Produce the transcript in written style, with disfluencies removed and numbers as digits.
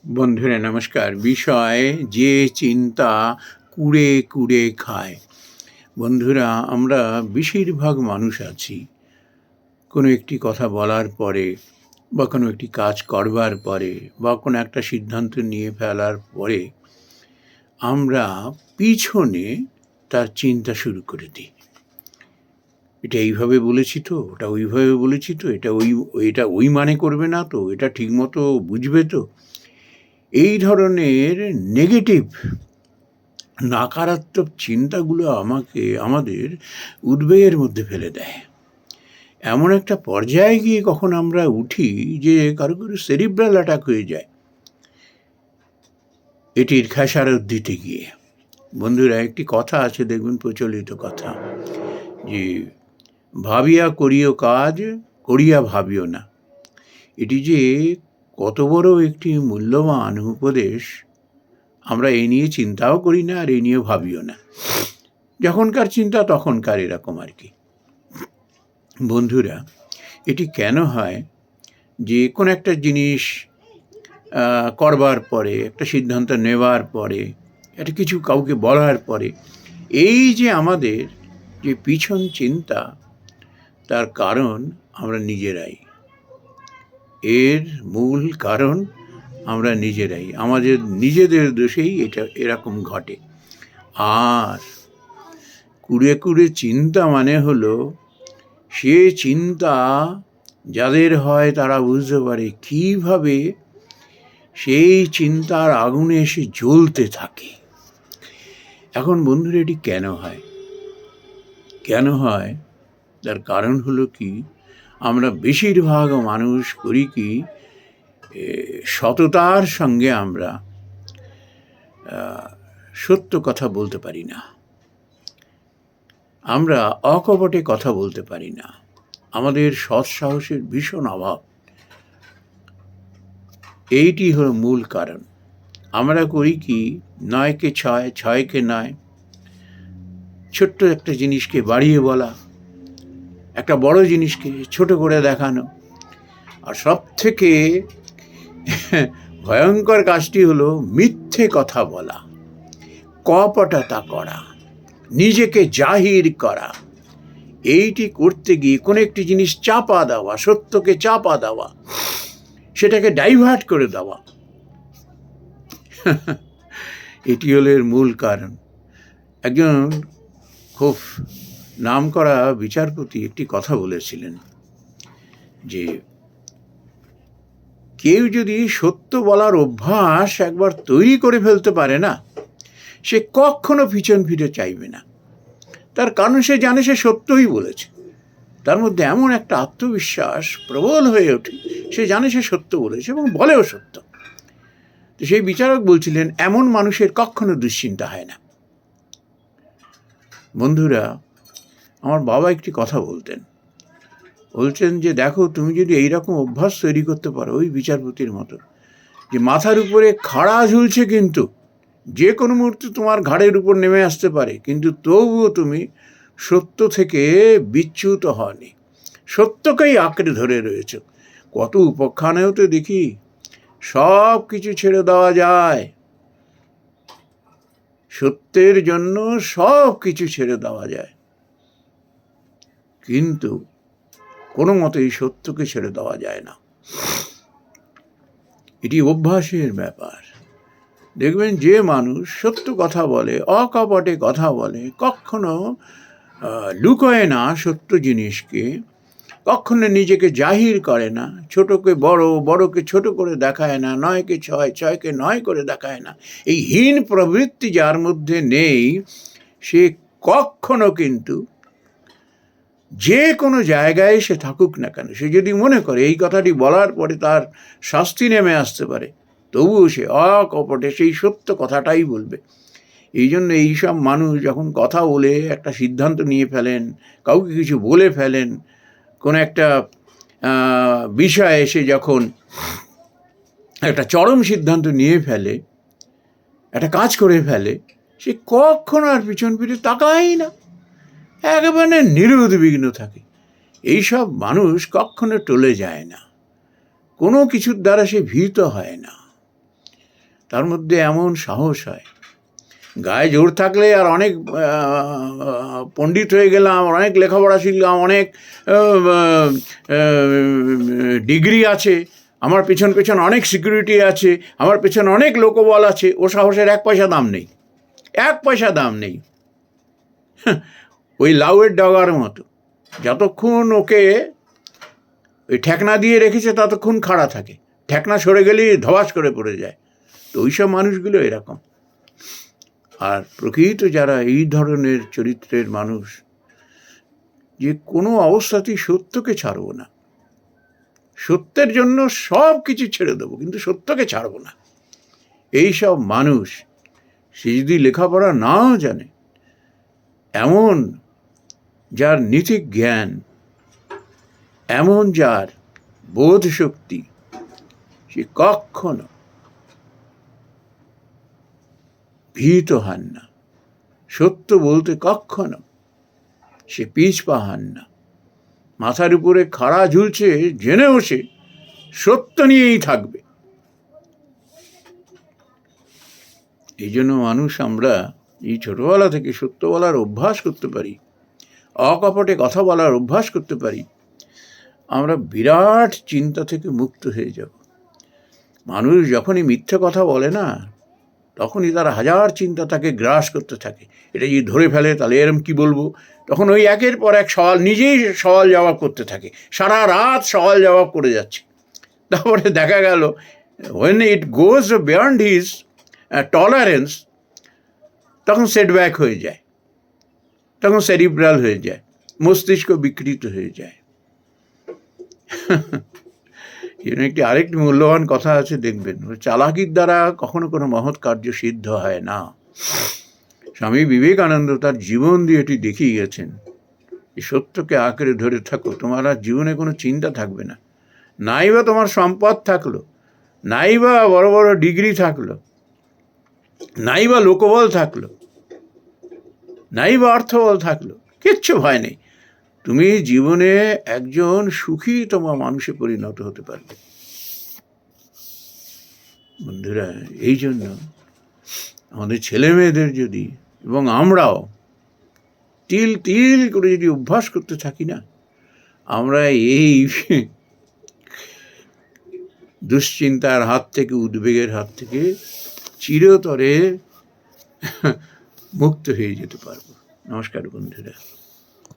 বন্ধুরা নমস্কার। বিষয় যে চিন্তা কুড়ে কুড়ে খায়। বন্ধুরা, আমরা বেশিরভাগ মানুষ আছি কোনো একটি কথা বলার পরে বা কোনো একটি কাজ করবার পরে বা কোনো একটা সিদ্ধান্ত নিয়ে ফেলার পরে আমরা পিছনে তার চিন্তা শুরু করে দিই। এটা এইভাবে বলেছি তো, ওটা ওইভাবে বলেছি তো, এটা ওই মানে করবে না তো, এটা ঠিকমতো বুঝবে তো। এই ধরনের নেগেটিভ নাকারাত্মক চিন্তাগুলো আমাদের উদ্বেগের মধ্যে ফেলে দেয়। এমন একটা পর্যায়ে গিয়ে কখন আমরা উঠি যে কারো সেরিব্রাল অ্যাটাক হয়ে যায় এটির খেসারত দিতে গিয়ে। বন্ধুরা, একটি কথা আছে, দেখবেন প্রচলিত কথা, যে ভাবিয়া করিও কাজ, করিয়া ভাবিও না। এটি যে কত বড় একটি মূল্যবান উপদেশ, আমরা এই নিয়ে চিন্তাও করি না আর এই নিয়ে ভাবিও না। যখনকার চিন্তা তখনকার, এরকম আর কি। বন্ধুরা, এটি কেন হয় যে কোনো একটা জিনিস করবার পরে, একটা সিদ্ধান্ত নেওয়ার পরে, একটা কিছু কাউকে বলার পরে এই যে আমাদের যে পিছন চিন্তা, তার কারণ আমরা নিজেরাই। এর মূল কারণ আমরা নিজেরাই, আমাদের নিজেদের দোষেই এটা এরকম ঘটে। আর কুড়ে কুড়ে চিন্তা মানে হলো সে চিন্তা যাদের হয় তারা বুঝতে পারে কীভাবে সেই চিন্তার আগুনে এসে জ্বলতে থাকে। এখন বন্ধুরা, এটি কেন হয়? তার কারণ হলো কি, আমরা বেশিরভাগ মানুষ করি কি, সততার সঙ্গে আমরা সত্য কথা বলতে পারি না, আমরা অকপটে কথা বলতে পারি না, আমাদের সৎসাহসের ভীষণ অভাব। এইটি হলো মূল কারণ। আমরা করি কি, 9কে 6, 6কে 9, ছোট্ট একটা জিনিসকে বাড়িয়ে বলা, একটা বড় জিনিসকে ছোট করে দেখানো। আর সব থেকে ভয়ঙ্কর কাজটি হলো মিথ্যে কথা বলা, কপটতা করা, নিজেকে জাহির করা। এইটি করতে গিয়ে কোনো একটি জিনিস চাপা দেওয়া, সত্যকে চাপা দেওয়া, সেটাকে ডাইভার্ট করে দেওয়া, এটি হলো এর মূল কারণ। একজন খুব নামকরা বিচারপতি একটি কথা বলেছিলেন যে কেউ যদি সত্য বলার অভ্যাস একবার তৈরি করে ফেলতে পারে না, সে কখনো পিছন ফিরে চাইবে না। তার কারণ সে জানে সে সত্যই বলেছে। তার মধ্যে এমন একটা আত্মবিশ্বাস প্রবল হয়ে ওঠে, সে জানে সে সত্য বলেছে এবং বলেও সত্য। তো সেই বিচারক বলছিলেন, এমন মানুষের কখনো দুশ্চিন্তা হয় না। বন্ধুরা, আমার বাবা একটি কথা বলছেন যে দেখো, তুমি যদি এইরকম অভ্যাস তৈরি করতে পারো ওই বিচারপতির মতো, যে মাথার উপরে খাড়া ঝুলছে কিন্তু যে কোনো মুহূর্তে তোমার ঘাড়ের উপর নেমে আসতে পারে, কিন্তু তবুও তুমি সত্য থেকে বিচ্যুত হওনি, সত্যকেই আঁকড়ে ধরে রয়েছ। কত উপাখ্যানেও তো দেখি সব কিছু ছেড়ে দেওয়া যায়, সত্যের জন্য সব কিছু ছেড়ে দেওয়া যায়, কিন্তু কোনো মতেই সত্যকে ছেড়ে দেওয়া যায় না। এটি অভ্যাসের ব্যাপার। দেখবেন যে মানুষ সত্য কথা বলে, অকপটে কথা বলে, কখনো লুকোয় না সত্য জিনিসকে, কখনো নিজেকে জাহির করে না, ছোটকে বড়, বড়কে ছোট করে দেখায় না, 9কে 6, 6কে 9 করে দেখায় না, এই হীন প্রবৃত্তি যার মধ্যে নেই, সে কখনো কিন্তু যে কোনো জায়গায় সে থাকুক না কেন, সে যদি মনে করে এই কথাটি বলার পরে তার শাস্তি নেমে আসতে পারে, তবুও সে অকপটে সেই সত্য কথাটাই বলবে। এই জন্য এইসব মানুষ যখন কথা বলে একটা সিদ্ধান্ত নিয়ে ফেলেন, কাউকে কিছু বলে ফেলেন, কোনো একটা বিষয়ে এসে যখন একটা চরম সিদ্ধান্ত নিয়ে ফেলে, একটা কাজ করে ফেলে, সে কখনো আর পিছন ফিরে তাকায় না, একেবারে নিরুদ্বিগ্ন থাকে। এইসব মানুষ কখনো টলে যায় না, কোনো কিছুর দ্বারা সে ভীত হয় না। তার মধ্যে এমন সাহস হয়, গায়ে জোর থাকলে আর অনেক পণ্ডিত হয়ে গেলাম, অনেক লেখাপড়া শিখলাম, অনেক ডিগ্রি আছে, আমার পেছন পেছন অনেক সিকিউরিটি আছে, আমার পেছন অনেক লোকবল আছে, ও সাহসের 1 পয়সা দাম নেই, 1 পয়সা দাম নেই। ওই লাউয়ের ডগার মতো, যতক্ষণ ওকে ওই ঠেকনা দিয়ে রেখেছে ততক্ষণ খাড়া থাকে, ঠেকনা সরে গেলেই ধবাস করে পড়ে যায়। তো ওইসব মানুষগুলো এরকম। আর প্রকৃত যারা এই ধরনের চরিত্রের মানুষ, যে কোনো অবস্থাতেই সত্যকে ছাড়বো না, সত্যের জন্য সব কিছু ছেড়ে দেবো, কিন্তু সত্যকে ছাড়বো না, এইসব মানুষ, সে যদি লেখাপড়া নাও জানে, এমন যার নীতিক জ্ঞান, এমন যার বোধ শক্তি, সে কখনো ভীত হন না, সত্য বলতে কখনো সে পিছপা হন না। মাথার উপরে খাড়া ঝুলছে জেনেও সে সত্য নিয়েই থাকবে। এই জন্য মানুষ আমরা এই ছোটবেলা থেকে সত্য বলার অভ্যাস করতে পারি, অকপটে কথা বলার অভ্যাস করতে পারি, আমরা বিরাট চিন্তা থেকে মুক্ত হয়ে যাব। মানুষ যখনই মিথ্যে কথা বলে না, তখনই তার হাজার চিন্তা তাকে গ্রাস করতে থাকে। এটা যদি ধরে ফেলে তাহলে এরম কি বলবো, তখন ওই একের পর এক সওয়াল, নিজেই সওয়াল জবাব করতে থাকে, সারা রাত সওয়াল জবাব করে যাচ্ছে। তারপরে দেখা গেল when it goes beyond his tolerance, তখন সেটব্যাক হয়ে যায়, তখন সেরিব্রাল হয়ে যায়, মস্তিষ্ক বিকৃত হয়ে যায়। এর একটি আরেকটি মূল্যবান কথা আছে, দেখবেন, চালাকির দ্বারা কখনো কোনো মহৎ কার্য সিদ্ধ হয় না। স্বামী বিবেকানন্দ তার জীবন দিয়ে এটি দেখিয়ে গেছেন। এই সত্যকে আঁকড়ে ধরে থাকো, তোমার আর জীবনে কোনো চিন্তা থাকবে না। নাইবা তোমার সম্পদ থাকলো, নাইবা বড় বড় ডিগ্রি থাকলো, নাইবা লোকবল থাকলো, নাইবা অর্থবল থাকলো, কিচ্ছু ভয় নেই, তুমি জীবনে একজন সুখীতম মানুষে পরিণত হতে পারবে। বন্ধুরা, এই জন্য আমাদের ছেলে মেয়েদের যদি, এবং আমরাও তিল তিল করে যদি অভ্যাস করতে থাকি না, আমরা এই দুশ্চিন্তার হাত থেকে, উদ্বেগের হাত থেকে চিরতরে মুক্ত হয়ে যেতে পারবো। নমস্কার বন্ধুরা।